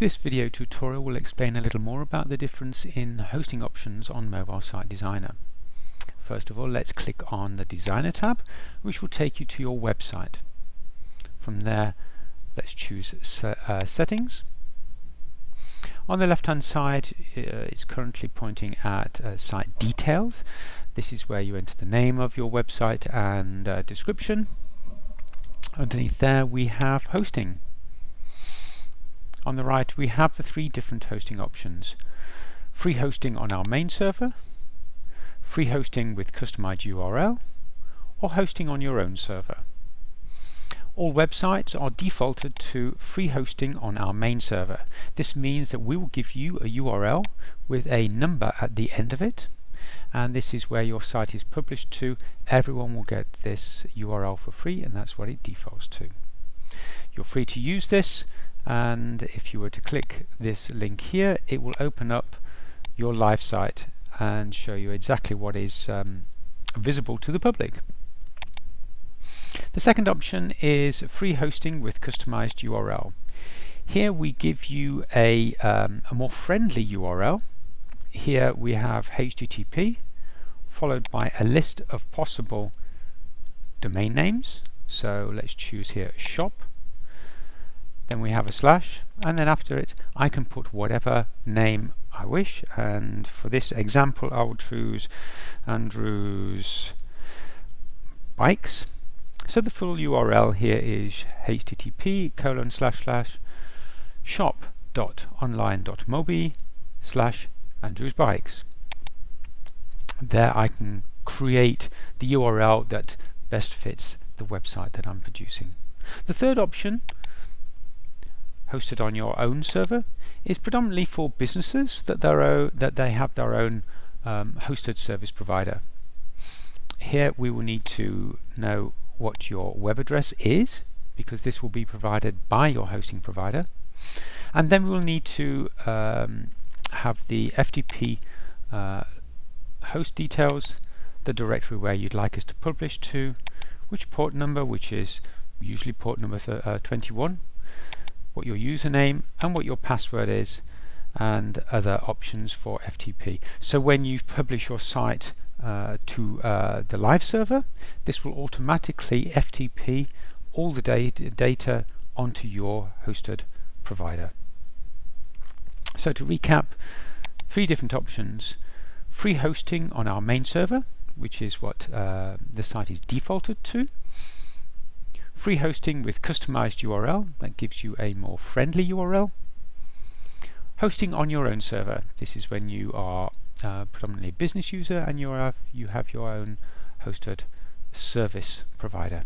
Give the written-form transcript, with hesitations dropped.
This video tutorial will explain a little more about the difference in hosting options on Mobile Site Designer. First of all, let's click on the Designer tab, which will take you to your website. From there, let's choose Settings. On the left hand side, it's currently pointing at Site Details. This is where you enter the name of your website and description. Underneath there we have Hosting. On the right we have the three different hosting options: free hosting on our main server, free hosting with customized URL, or hosting on your own server. All websites are defaulted to free hosting on our main server. This means that we will give you a URL with a number at the end of it, and this is where your site is published to. Everyone will get this URL for free, and that's what it defaults to. You're free to use this, and if you were to click this link here, it will open up your live site and show you exactly what is visible to the public. The second option is free hosting with customized URL. Here we give you a more friendly URL. Here we have HTTP followed by a list of possible domain names. So let's choose here shop. Then we have a slash, and then after it I can put whatever name I wish, and for this example I will choose Andrew's Bikes. So the full URL here is http://shop.online.mobi/Andrew's Bikes. There I can create the URL that best fits the website that I'm producing. The third option, hosted on your own server, is predominantly for businesses that they have their own hosted service provider. Here we will need to know what your web address is, because this will be provided by your hosting provider, and then we will need to have the FTP host details, the directory where you'd like us to publish to, which port number, which is usually port number 21, what your username and what your password is, and other options for FTP. So when you publish your site to the live server, this will automatically FTP all the data onto your hosted provider. So to recap, three different options: free hosting on our main server, which is what the site is defaulted to; free hosting with customized URL, that gives you a more friendly URL; hosting on your own server, this is when you are predominantly a business user and you have your own hosted service provider.